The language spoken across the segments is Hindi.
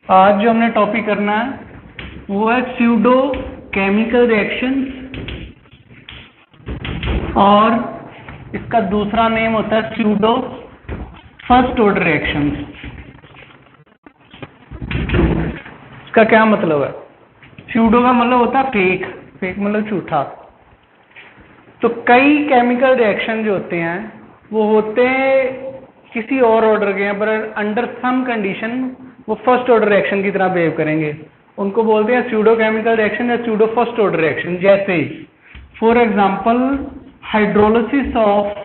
आज जो हमने टॉपिक करना है वो है स्यूडो केमिकल रिएक्शंस, और इसका दूसरा नेम होता है स्यूडो फर्स्ट ऑर्डर रिएक्शंस। इसका क्या मतलब है? स्यूडो का मतलब होता है फेक, फेक मतलब झूठा। तो कई केमिकल रिएक्शन जो होते हैं वो होते हैं किसी और ऑर्डर के हैं, पर अंडर सम कंडीशन वो फर्स्ट ऑर्डर रिएक्शन की तरह बिहेव करेंगे। उनको बोलते हैं स्यूडो केमिकल रिएक्शन या स्यूडो फर्स्ट ऑर्डर रिएक्शन। जैसे for example hydrolysis of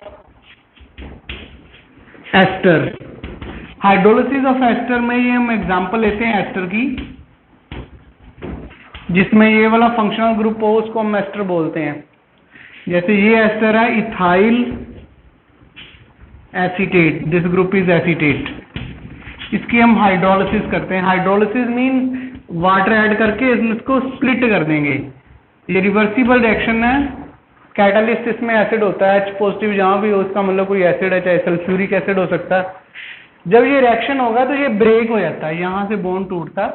ester. Hydrolysis of ester में ये हम एग्जांपल लेते हैं एस्टर की, जिसमें ये वाला फंक्शनल ग्रुप हो उसको हम एस्टर बोलते हैं। जैसे ये एस्टर है ethyl acetate, this group is acetate. इसकी हम हाइड्रोलिसिस करते हैं। हाइड्रोलिसिस मीन वाटर ऐड करके इसको स्प्लिट कर देंगे। ये रिवर्सिबल रिएक्शन है। कैटालिस्ट इसमें एसिड होता है, H पॉजिटिव जहां भी हो उसका मतलब कोई एसिड है, चाहे सल्फ्यूरिक एसिड हो सकता है। जब ये रिएक्शन होगा तो ये ब्रेक हो जाता है, यहां से बॉन्ड टूटता है।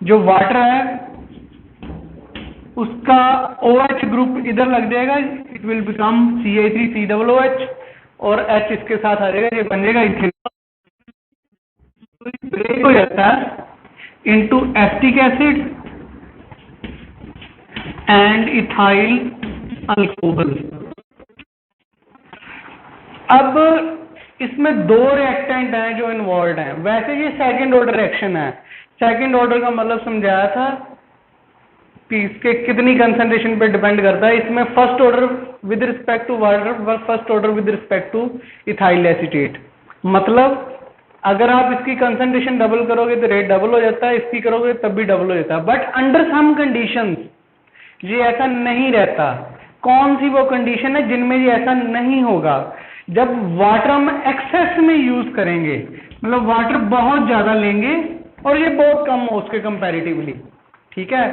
जो वाटर है उसका OH ग्रुप इधर लग जाएगा, इट विल बिकम CH3COOH, और H इसके साथ आ जाएगा, ये बन जाएगा इथेनॉल। तो ब्रेक हो जाता है into acetic acid and ethyl alcohol. अब इसमें दो रिएक्टेंट हैं जो इन्वॉल्व हैं। वैसे ये सेकंड ऑर्डर रिएक्शन है। सेकंड ऑर्डर का मतलब समझाया था कि इसके कितनी कंसंट्रेशन पे डिपेंड करता है। इसमें first order with respect to water, first order with respect to ethyl acetate. मतलब अगर आप इसकी कंसंट्रेशन डबल करोगे तो रेट डबल हो जाता है, इसकी करोगे तब भी डबल हो जाता है। बट अंडर सम कंडीशंस ये ऐसा नहीं रहता। कौन सी वो कंडीशन है जिनमें ये ऐसा नहीं होगा? जब वाटर हम एक्सेस में यूज करेंगे, मतलब वाटर बहुत ज्यादा लेंगे और ये बहुत कम हो उसके कंपैरेटिवली। ठीक है,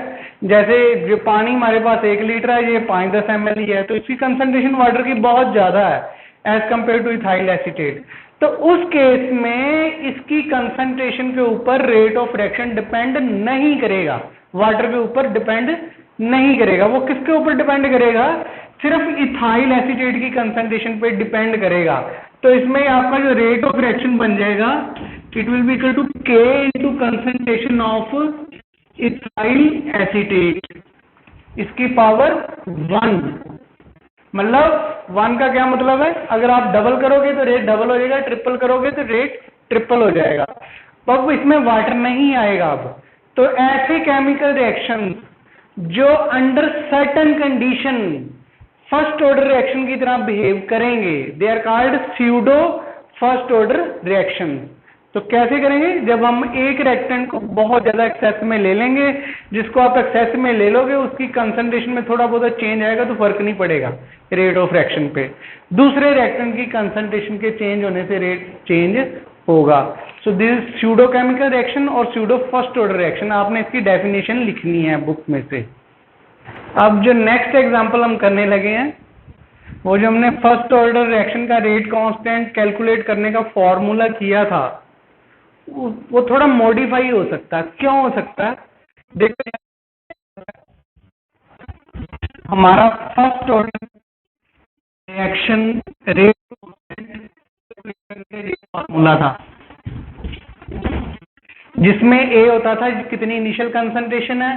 जैसे जो पानी हमारे पास 1 लीटर है, ये 5-10 ml ही है, तो इसकी कंसंट्रेशन वाटर की बहुत ज्यादा है as compare to ethyl acetate. तो उस केस में इसकी कंसंट्रेशन के ऊपर रेट ऑफ रिएक्शन डिपेंड नहीं करेगा, वाटर के ऊपर डिपेंड नहीं करेगा। वो किसके ऊपर डिपेंड करेगा? सिर्फ इथाइल एसीटेट की कंसंट्रेशन पे डिपेंड करेगा। तो इसमें आपका जो रेट ऑफ रिएक्शन बन जाएगा, it will be equal to K into concentration of ethyl acetate, इसकी पावर 1। मतलब 1 का क्या मतलब है? अगर आप डबल करोगे तो रेट डबल हो जाएगा, ट्रिपल करोगे तो रेट ट्रिपल हो जाएगा। अब इसमें वाटर नहीं आएगा। अब तो ऐसे केमिकल रिएक्शन जो under certain condition first order reaction की तरह बिहेव करेंगे, they are called pseudo first order reaction. तो कैसे करेंगे? जब हम एक रिएक्टेंट को बहुत ज्यादा एक्सेस में ले लेंगे, जिसको आप एक्सेस में ले लोगे उसकी कंसंट्रेशन में थोड़ा बहुत चेंज आएगा तो फर्क नहीं पड़ेगा रेट ऑफ रिएक्शन पे। दूसरे रिएक्टेंट की कंसंट्रेशन के चेंज होने से रेट चेंज होगा। So this pseudo chemical reaction और स्यूडो फर्स्ट ऑर्डर रिएक्शन, आपने इसकी डेफिनेशन लिखनी है बुक में से। अब जो नेक्स्ट एग्जांपल हम करने लगे हैं, वो जो हमने फर्स्ट ऑर्डर रिएक्शन का रेट कांस्टेंट कैलकुलेट करने का फॉर्मूला किया था, वो थोड़ा मॉडिफाई हो सकता है। क्यों हो सकता है? देखो, हमारा first order reaction rate formula था, जिसमें A होता था कितनी इनिशियल कंसंट्रेशन है,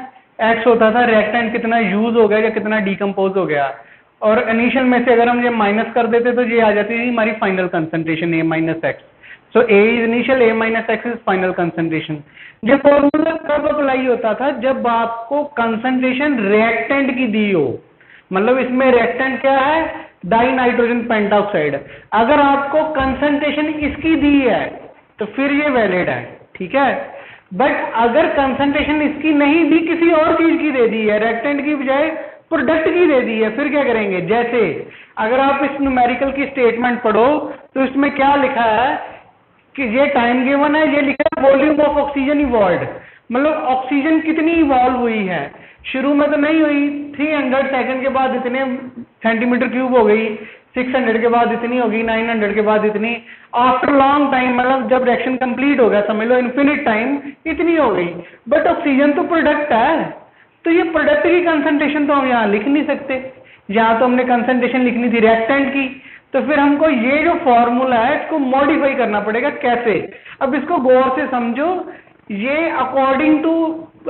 X होता था रिएक्टेंट कितना यूज हो गया या कितना डिकम्पोज हो गया, और इनिशियल में से अगर हम ये माइनस कर देते तो ये आ जाती थी हमारी final concentration A minus x. So A is initial, A minus x is final concentration. ये फॉर्मूला कब अप्लाई होता था? जब आपको कंसंट्रेशन रिएक्टेंट की दी हो। मतलब इसमें रिएक्टेंट क्या है? Die nitrogen pentoxide. अगर आपको कंसंट्रेशन इसकी दी है तो फिर ये वैलिड है, ठीक है। बट अगर कंसंट्रेशन इसकी नहीं दी, किसी और चीज की दे दी है, रिएक्टेंट की बजाय प्रोडक्ट की दे दी है, फिर क्या करेंगे? जैसे अगर आप इस न्यूमेरिकल की स्टेटमेंट पढ़ो तो इसमें क्या लिखा है कि ये टाइम गिवन है, ये लिखा है वॉल्यूम ऑफ ऑक्सीजन इवॉल्व्ड, मतलब ऑक्सीजन कितनी इवॉल्व हुई है। शुरू में तो नहीं हुई, 300 सेकंड के बाद इतने सेंटीमीटर क्यूब हो गई, 600 के बाद इतनी होगी, 900 के बाद इतनी, आफ्टर लॉन्ग टाइम, मतलब जब रिएक्शन कंप्लीट हो गया, समझ लो इन्फिनिट टाइम, इतनी हो गई। बट ऑक्सीजन तो प्रोडक्ट है, तो ये प्रोडक्ट की कंसंट्रेशन तो हम यहाँ लिख नहीं सकते, यहाँ तो हमने कंसंट्रेशन लिखनी थी रिएक्टेंट की। तो फिर हमको ये जो फॉर्मूला है इसको मॉडिफाई करना पड़ेगा। कैसे? अब इसको गौर से समझो। ये अकॉर्डिंग टू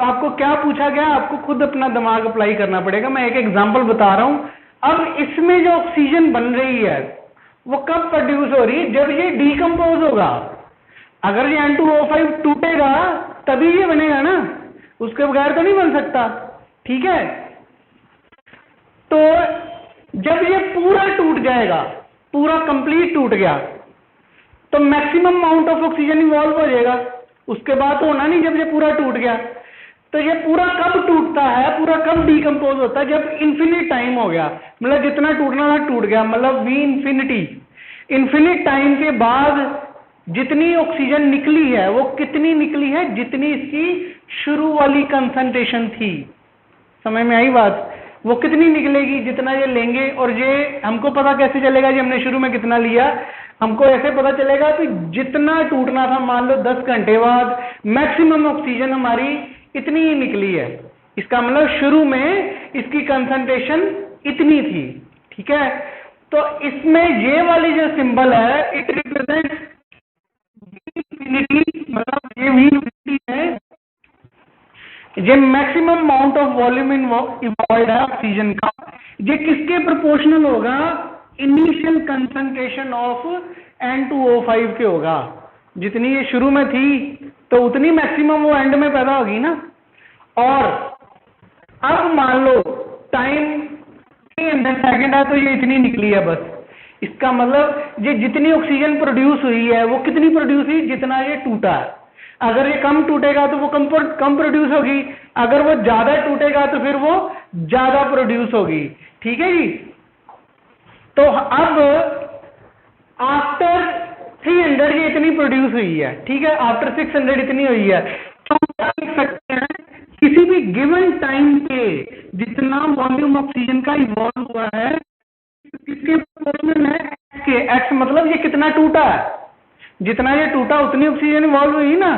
आपको क्या पूछा गया, आपको खुद अपना दिमाग अप्लाई करना पड़ेगा। मैं एक एग्जांपल बता रहा हूं। अब इसमें जो ऑक्सीजन बन रही है वो कब प्रोड्यूस हो रही है? जब ये डीकंपोज होगा। अगर ये N2O5 टूटेगा तभी ये बनेगा ना, उसके बगैर तो नहीं बन सकता। ठीक है, तो जब ये पूरा टूट जाएगा, पूरा कंप्लीट टूट गया, तो maximum amount of oxygen evolve हो जाएगा। उसके बाद तो होना नहीं जब ये पूरा टूट गया। तो ये पूरा कब टूटता है, पूरा कब डीकंपोज होता है? जब इन्फिनिट टाइम हो गया, मतलब जितना टूटना था टूट गया, मतलब वी इन्फिनिटी। इन्फिनिट टाइम के बाद जितनी ऑक्सीजन निकली है वो कितनी निकली है? जितनी इसकी शुरू वाली कंसंट्रेशन थी। समझ में आई बात? वो कितनी निकलेगी जितना ये लेंगे। और ये हमको पता कैसे चलेगा जी हमने शुरू में कितना लिया? हमको ऐसे पता चलेगा कि जितना टूटना था, मान लो 10 घंटे बाद, मैक्सिमम ऑक्सीजन हमारी इतनी ही निकली है। इसका मतलब शुरू में इसकी कंसंट्रेशन इतनी थी। ठीक है, तो इसमें ये वाली जो सिंबल है इट रिप्रेजेंट इंफिनिटी, मतलब ये वी इंफिनिटी है। ये maximum amount of volume involve है ऑक्सीजन का। ये किसके प्रोपोर्शनल होगा? इनिशियल कंसंट्रेशन ऑफ N2O5 के होगा। जितनी ये शुरू में थी तो उतनी मैक्सिमम वो एंड में पैदा होगी ना। और अब मान लो टाइम 300 सेकेंड है तो ये इतनी निकली है बस। इसका मतलब ये जितनी ऑक्सीजन प्रोड्यूस हुई है वो कितनी प्रोड्यूस हुई? जितना ये टूटा है। अगर ये कम टूटेगा तो वो कम प्रोड्यूस होगी, अगर वो ज्यादा टूटेगा तो फिर वो ज्यादा प्रोड्यूस होगी। ठीक है जी। तो अब आफ्टर 300 ये इतनी प्रोड्यूस हुई है। ठीक है, आफ्टर 600 इतनी हुई है। तो क्या लिख सकते हैं? किसी भी गिवन टाइम पे जितना वॉल्यूम ऑक्सीजन का इवॉल्व हुआ है किसके प्रोपोर्शनल है? के एक्स, मतलब ये कितना टूटा है, जितना ये टूटा उतनी ऑक्सीजन इवॉल्व हुई ना।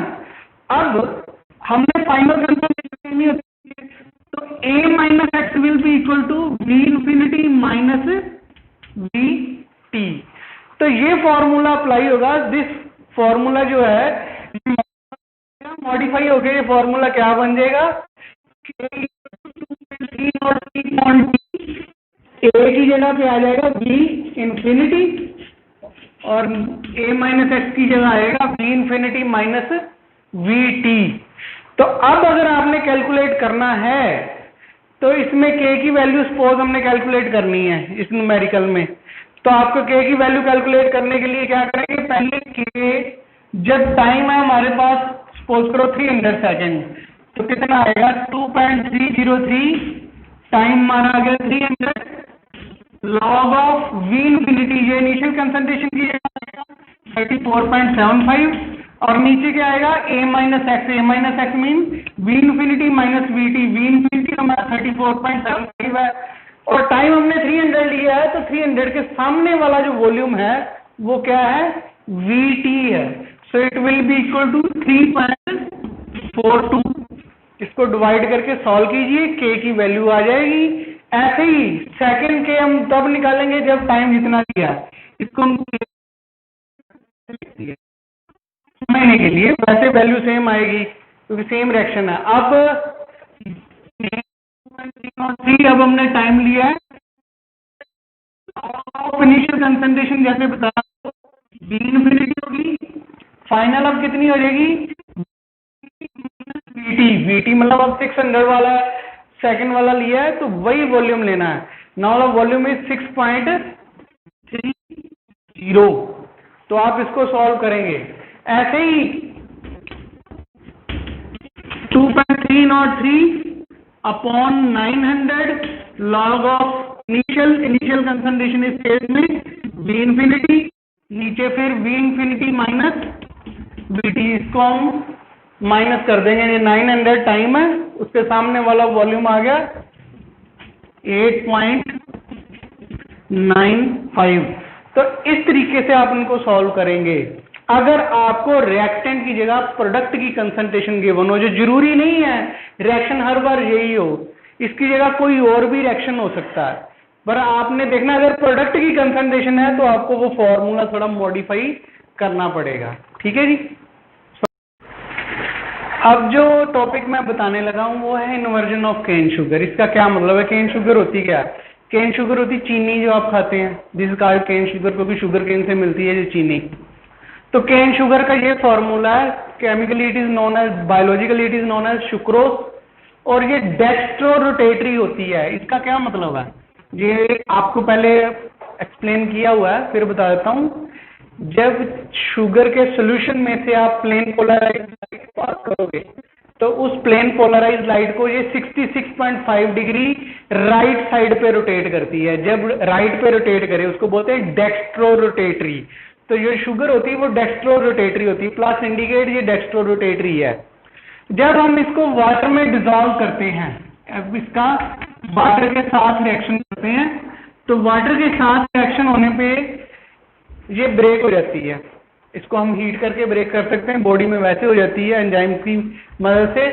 अब हमने फाइनल कंसंट्रेशन नहीं होती है, तो A minus x will be equal to v infinity minus v t. तो ये फॉर्मूला अप्लाई होगा। दिस फॉर्मूला जो है मॉडिफाई होकर ये फॉर्मूला क्या बन जाएगा? ए की जगह पे आ जाएगा वी इंफिनिटी और A माइनस एक्स की जगह आएगा we infinity minus v t. तो अब अगर आपने कैलकुलेट करना है तो इसमें K की वैल्यू सपोज हमने कैलकुलेट करनी है इस न्यूमेरिकल में। तो आपको K की वैल्यू कैलकुलेट करने के लिए क्या करेंगे? पहले K जब टाइम है हमारे पास सपोज करो 300 सेकेंड, तो कितना आएगा? 2.303 टाइम माना गया 300 लॉग ऑफ वी इंफिनिटी। ये इनिशियल कंसंट्रेशन की जगह 34.75 और नीचे क्या आएगा? A minus x. A minus x mean we infinity minus v T. We infinity हमारा 34.75 है और टाइम हमने 300 लिया है, तो 300 के सामने वाला जो वॉल्यूम है वो क्या है? वी टी है। So it will be equal to 3.42। इसको डिवाइड करके सॉल्व कीजिए, K की वैल्यू आ जाएगी। ऐसे ही सेकंड के हम तब निकालेंगे जब टाइम जितना दिया। इसको हम समझने के लिए वैसे वैल्यू सेम आएगी क्योंकि सेम रिएक्शन है। अब अब हमने टाइम लिया है। इनिशियल कंसंट्रेशन जैसे बताया वी इंफिनिटी होगी, फाइनल अब कितनी हो जाएगी? वीटी मतलब अब 600 वाला सेकंड वाला लिया है तो वही वॉल्यूम लेना है। Now volume is 6.30। तो आप इसको सॉल्व करेंगे ऐसे ही 2.303 upon 900 log of initial concentration इस केस में वी इंफिनिटी, नीचे फिर we infinity minus v T. इसको हम माइनस कर देंगे। ये 900 टाइम है, उसके सामने वाला वॉल्यूम आ गया 9.5। तो इस तरीके से आप इनको सॉल्व करेंगे। अगर आपको रिएक्टेंट की जगह प्रोडक्ट की कंसंट्रेशन गिवन हो, जो जरूरी नहीं है रिएक्शन हर बार यही हो, इसकी जगह कोई और भी रिएक्शन हो सकता है, पर आपने देखना अगर प्रोडक्ट की कंसंट्रेशन है तो आपको वो फॉर्मूला थोड़ा मॉडिफाई करना पड़ेगा। ठीक है जी। अब जो टॉपिक मैं बताने लगा हूं वो है इन्वर्जन ऑफ केन शुगर। इसका क्या मतलब है? केन शुगर होती क्या है? केन शुगर होती चीनी जो आप खाते हैं, जिस कॉल्ड केन शुगर, क्योंकि शुगर केन से मिलती है जो चीनी। तो केन शुगर का ये फॉर्मूला है, chemically it is known as, biologically it is known as sucrose, और ये डेक्स्ट्रो रोटेटरी होती है। इसका क्या मतलब है ये आपको पहले एक्सप्लेन किया हुआ है, फिर बता देता हूं। जब शुगर के सॉल्यूशन में से आप प्लेन पोलराइज लाइट पास करोगे तो उस प्लेन पोलराइज लाइट को ये 66.5 डिग्री राइट साइड पे रोटेट करती है। जब राइट पे रोटेट करे उसको बोलते हैं डेक्स्ट्रो रोटेटरी। तो ये शुगर होती है वो डेक्स्ट्रो रोटेटरी होती है, प्लस इंडिकेट ये डेक्स्ट्रो रोटेटरी है। जब हम इसको वाटर में डिसॉल्व करते हैं, अब इसका वाटर के साथ रिएक्शन करते हैं, तो वाटर के साथ रिएक्शन होने पे ये ब्रेक हो जाती है। इसको हम हीट करके ब्रेक कर सकते हैं, बॉडी में वैसे हो जाती है एंजाइम की मदद से।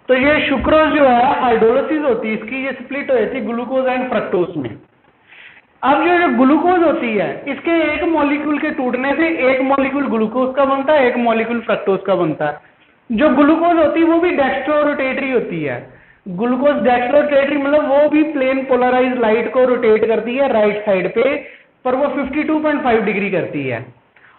तो ये सुक्रोज जो है हाइड्रोलिसिस होती है इसकी, ये स्प्लिट हो जाती है ग्लूकोज एंड फ्रक्टोज में। अब जो ग्लूकोज होती है इसके एक मॉलिक्यूल के टूटने से एक मॉलिक्यूल ग्लूकोज का बनता है, एक मॉलिक्यूल फ्रक्टोज का बनता है। जो ग्लूकोज होती है वो भी डेक्स्ट्रो रोटेटरी होती है। ग्लूकोज डेक्स्ट्रो रोटेटरी मतलब वो भी प्लेन पोलराइज लाइट को रोटेट करती है राइट साइड पे, पर वो 52.5 डिग्री करती है।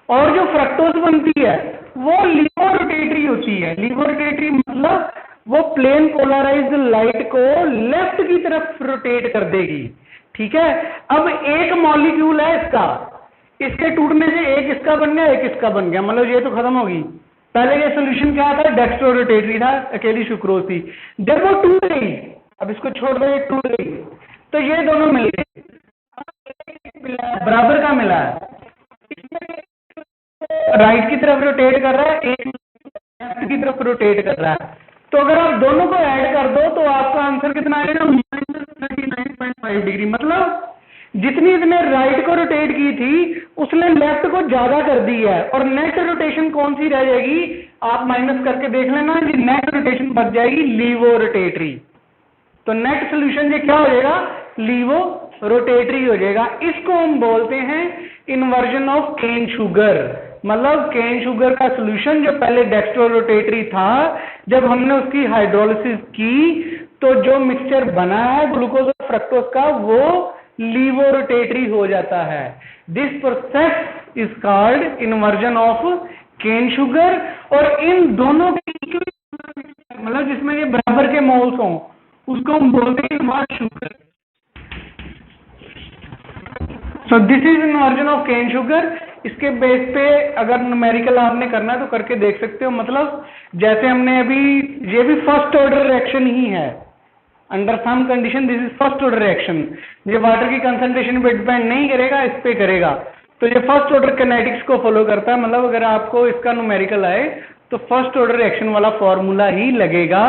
और जो फ्रक्टोज बनती है वो लीवो रोटेटरी होती है। लीवो रोटेटरी मतलब वो प्लेन पोलराइज्ड लाइट को लेफ्ट की तरफ रोटेट कर देगी। ठीक है। अब एक मॉलिक्यूल है इसका, इसके टूटने से एक इसका बन गया, एक इसका बन गया, मतलब ये तो खत्म होगी। पहले ये सॉल्यूशन क्या था? डेक्स्ट्रो रोटेटरी था, अकेली सुक्रोज थी। जब वो टूट गई, अब इसको छोड़ दो, ये टूट गई, तो ये दोनों मिल गए, बराबर का मिला है। राइट की तरफ रोटेट कर रहा है, एक लेफ्ट की तरफ रोटेट कर रहा है। तो अगर आप दोनों को ऐड कर दो तो आपका आंसर कितना आएगा? -39.5 डिग्री। मतलब जितनी इसने राइट को रोटेट की थी उसने लेफ्ट को ज्यादा कर दी है, और नेट रोटेशन कौन सी रह जाएगी? आप माइनस करके देख लेना, जी नेट रोटेशन बच जाएगी लीवो रोटेटरी। तो नेट सोल्यूशन ये क्या हो जाएगा? लीवो रोटेटरी हो जाएगा। इसको हम बोलते हैं इन्वर्जन ऑफ केन शुगर। मतलब केन शुगर का सॉल्यूशन जो पहले डेक्स्ट्रो रोटेटरी था, जब हमने उसकी हाइड्रोलिसिस की तो जो मिक्सचर बना है ग्लूकोज और फ्रक्टोज का वो लीवो रोटेटरी हो जाता है। This process is called inversion of cane sugar. और इन दोनों के मतलब जिसमें ये बराबर के मोल्स हों उसको हम बोलते हैं invert sugar. So this is inversion of cane sugar. इसके बेस पे अगर न्यूमेरिकल आपने करना है तो करके देख सकते हो। मतलब जैसे हमने अभी, ये भी फर्स्ट ऑर्डर रिएक्शन ही है, under some condition this is first order reaction. ये वाटर की कंसंट्रेशन पे डिपेंड नहीं करेगा, इस पे करेगा। तो ये फर्स्ट ऑर्डर किनेटिक्स को फॉलो करता है। मतलब अगर आपको इसका न्यूमेरिकल आए तो फर्स्ट ऑर्डर रिएक्शन वाला फॉर्मूला ही लगेगा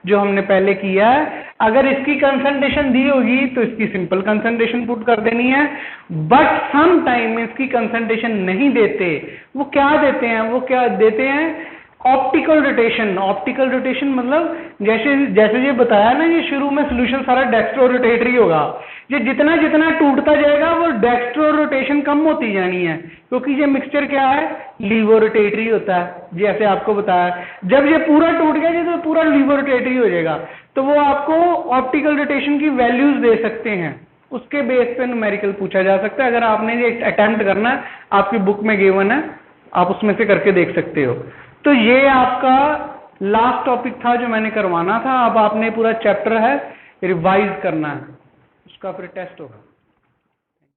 जो हमने पहले किया है। अगर इसकी कंसंट्रेशन दी होगी तो इसकी सिंपल कंसंट्रेशन पुट कर देनी है, बट सम टाइम इसकी कंसंट्रेशन नहीं देते। वो क्या देते हैं? वो क्या देते हैं? Optical rotation. ऑप्टिकल रोटेशन मतलब जैसे ये बताया ना, ये शुरू में सॉल्यूशन सारा डेक्स्ट्रो रोटेटरी होगा। ये जितना जितना टूटता जाएगा वो डेक्स्ट्रो रोटेशन कम होती जानी है, क्योंकि ये मिक्सचर क्या है? लीवो रोटेटरी होता है। जैसे आपको बताया, जब ये पूरा टूट गया तो पूरा लीवो रोटेटरी हो जाएगा। तो वो आपको ऑप्टिकल रोटेशन की वैल्यूज दे सकते हैं, उसके बेस पे न्यूमेरिकल पूछा जा सकता है। अगर आपने ये अटेम्प्ट करना है, आपकी बुक में गिवन है, आप उसमें से करके देख सकते हो। तो ये आपका लास्ट टॉपिक था जो मैंने करवाना था। अब आपने पूरा चैप्टर है रिवाइज करना है, उसका फिर टेस्ट होगा।